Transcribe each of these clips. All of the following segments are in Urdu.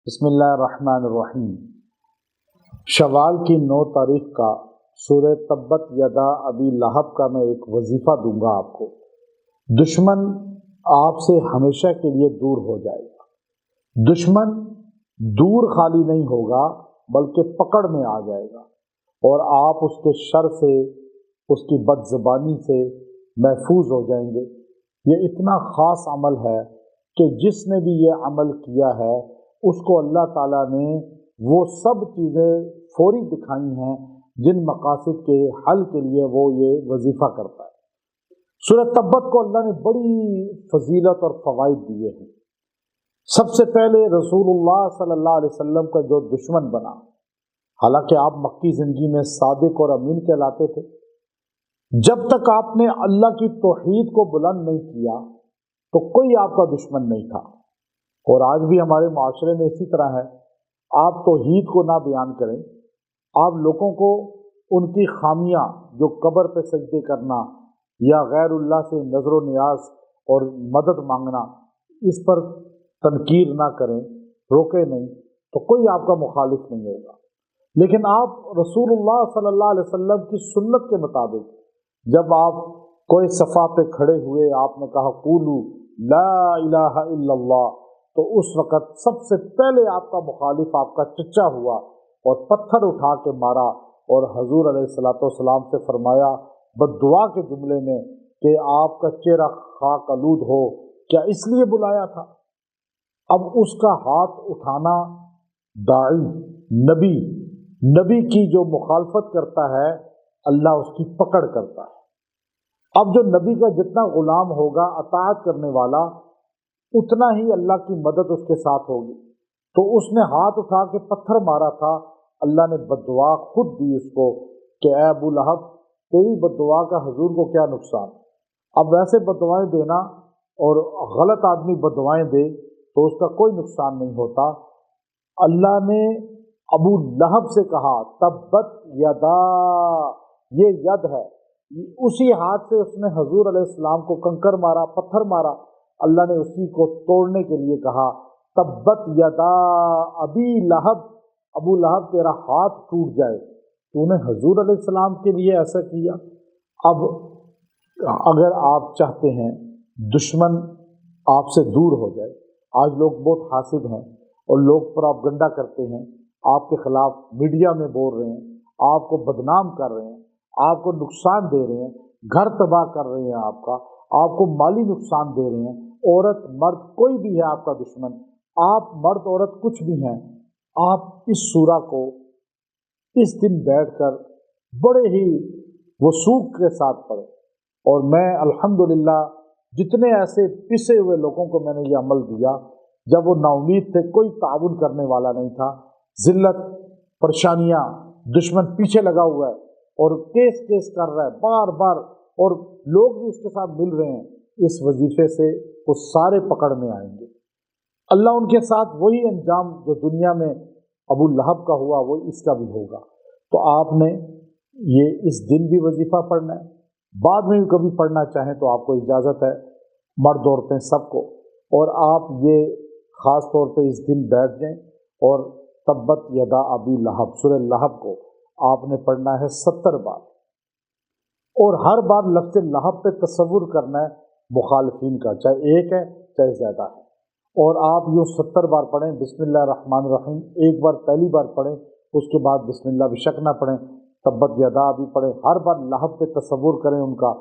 بسم اللہ الرحمن الرحیم۔ شوال کی 9 تاریخ کا سورہ تبت یدا ابی لہب کا میں ایک وظیفہ دوں گا آپ کو۔ دشمن آپ سے ہمیشہ کے لیے دور ہو جائے گا۔ دشمن دور خالی نہیں ہوگا بلکہ پکڑ میں آ جائے گا، اور آپ اس کے شر سے، اس کی بد زبانی سے محفوظ ہو جائیں گے۔ یہ اتنا خاص عمل ہے کہ جس نے بھی یہ عمل کیا ہے اس کو اللہ تعالیٰ نے وہ سب چیزیں فوری دکھائی ہیں جن مقاصد کے حل کے لیے وہ یہ وظیفہ کرتا ہے۔ سورہ تبت کو اللہ نے بڑی فضیلت اور فوائد دیے ہیں۔ سب سے پہلے رسول اللہ صلی اللہ علیہ وسلم کا جو دشمن بنا، حالانکہ آپ مکی زندگی میں صادق اور امین کہلاتے تھے، جب تک آپ نے اللہ کی توحید کو بلند نہیں کیا تو کوئی آپ کا دشمن نہیں تھا۔ اور آج بھی ہمارے معاشرے میں اسی طرح ہے، آپ توحید کو نہ بیان کریں، آپ لوگوں کو ان کی خامیاں، جو قبر پہ سجدے کرنا یا غیر اللہ سے نظر و نیاز اور مدد مانگنا، اس پر تنقیر نہ کریں، روکے نہیں، تو کوئی آپ کا مخالف نہیں ہوگا۔ لیکن آپ رسول اللہ صلی اللہ علیہ وسلم کی سنت کے مطابق جب آپ کوئی صفحہ پہ کھڑے ہوئے، آپ نے کہا قولوا لا الہ الا اللہ، تو اس وقت سب سے پہلے آپ کا مخالف آپ کا چچا ہوا اور پتھر اٹھا کے مارا، اور حضور علیہ الصلوۃ والسلام سے فرمایا بد دعا کے جملے میں کہ آپ کا چہرہ خاک آلود ہو، کیا اس لیے بلایا تھا؟ اب اس کا ہاتھ اٹھانا داعی، نبی کی جو مخالفت کرتا ہے اللہ اس کی پکڑ کرتا ہے۔ اب جو نبی کا جتنا غلام ہوگا، اطاعت کرنے والا، اتنا ہی اللہ کی مدد اس کے ساتھ ہوگی۔ تو اس نے ہاتھ اٹھا کے پتھر مارا تھا، اللہ نے بد دعا خود دی اس کو کہ اے ابو لہب، تیری بد دعا کا حضور کو کیا نقصان۔ اب ویسے بد دعائیں دینا اور غلط آدمی بد دعائیں دے تو اس کا کوئی نقصان نہیں ہوتا۔ اللہ نے ابو لہب سے کہا تبت یدا، یہ ید ہے، اسی ہاتھ سے اس نے حضور علیہ السلام کو کنکر مارا، پتھر مارا۔ اللہ نے اسی کو توڑنے کے لیے کہا تبت یدا ابی لہب، ابو لہب تیرا ہاتھ ٹوٹ جائے، تو نے حضور علیہ السلام کے لیے ایسا کیا۔ اب اگر آپ چاہتے ہیں دشمن آپ سے دور ہو جائے، آج لوگ بہت حاسد ہیں اور لوگ پروپیگنڈا کرتے ہیں، آپ کے خلاف میڈیا میں بول رہے ہیں، آپ کو بدنام کر رہے ہیں، آپ کو نقصان دے رہے ہیں، گھر تباہ کر رہے ہیں، آپ کو مالی نقصان دے رہے ہیں، عورت مرد کوئی بھی ہے آپ کا دشمن، آپ مرد عورت کچھ بھی ہیں، آپ اس سورہ کو اس دن بیٹھ کر بڑے ہی وثوق کے ساتھ پڑھیں۔ اور میں الحمدللہ جتنے ایسے پسے ہوئے لوگوں کو میں نے یہ عمل دیا، جب وہ نا امید تھے، کوئی تعاون کرنے والا نہیں تھا، ذلت، پریشانیاں، دشمن پیچھے لگا ہوا ہے اور کیس کر رہا ہے بار بار، اور لوگ بھی اس کے ساتھ مل رہے ہیں، اس وظیفے سے وہ سارے پکڑ میں آئیں گے۔ اللہ ان کے ساتھ وہی انجام جو دنیا میں ابو لہب کا ہوا وہ اس کا بھی ہوگا۔ تو آپ نے یہ اس دن بھی وظیفہ پڑھنا ہے، بعد میں بھی کبھی پڑھنا چاہیں تو آپ کو اجازت ہے، مرد عورتیں سب کو۔ اور آپ یہ خاص طور پہ اس دن بیٹھ جائیں اور تبت یدا ابی لہب، سورہ لہب کو آپ نے پڑھنا ہے 70 بار، اور ہر بار لفظ لہب پہ تصور کرنا ہے مخالفین کا، چاہے ایک ہے چاہے زیادہ ہے، اور آپ یوں 70 بار پڑھیں۔ بسم اللہ الرحمن الرحیم ایک بار پہلی بار پڑھیں، اس کے بعد بسم اللہ بشک نہ پڑھیں، تبت یدا بھی پڑھیں، ہر بار لہب پہ تصور کریں ان کا۔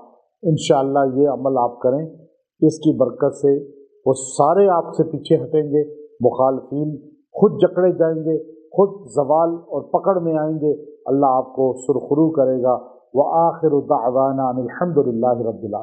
انشاءاللہ یہ عمل آپ کریں، اس کی برکت سے وہ سارے آپ سے پیچھے ہٹیں گے، مخالفین خود جکڑے جائیں گے، خود زوال اور پکڑ میں آئیں گے، اللہ آپ کو سرخرو کرے گا۔ وآخر دعوانا ان الحمد للہ رب العالمین۔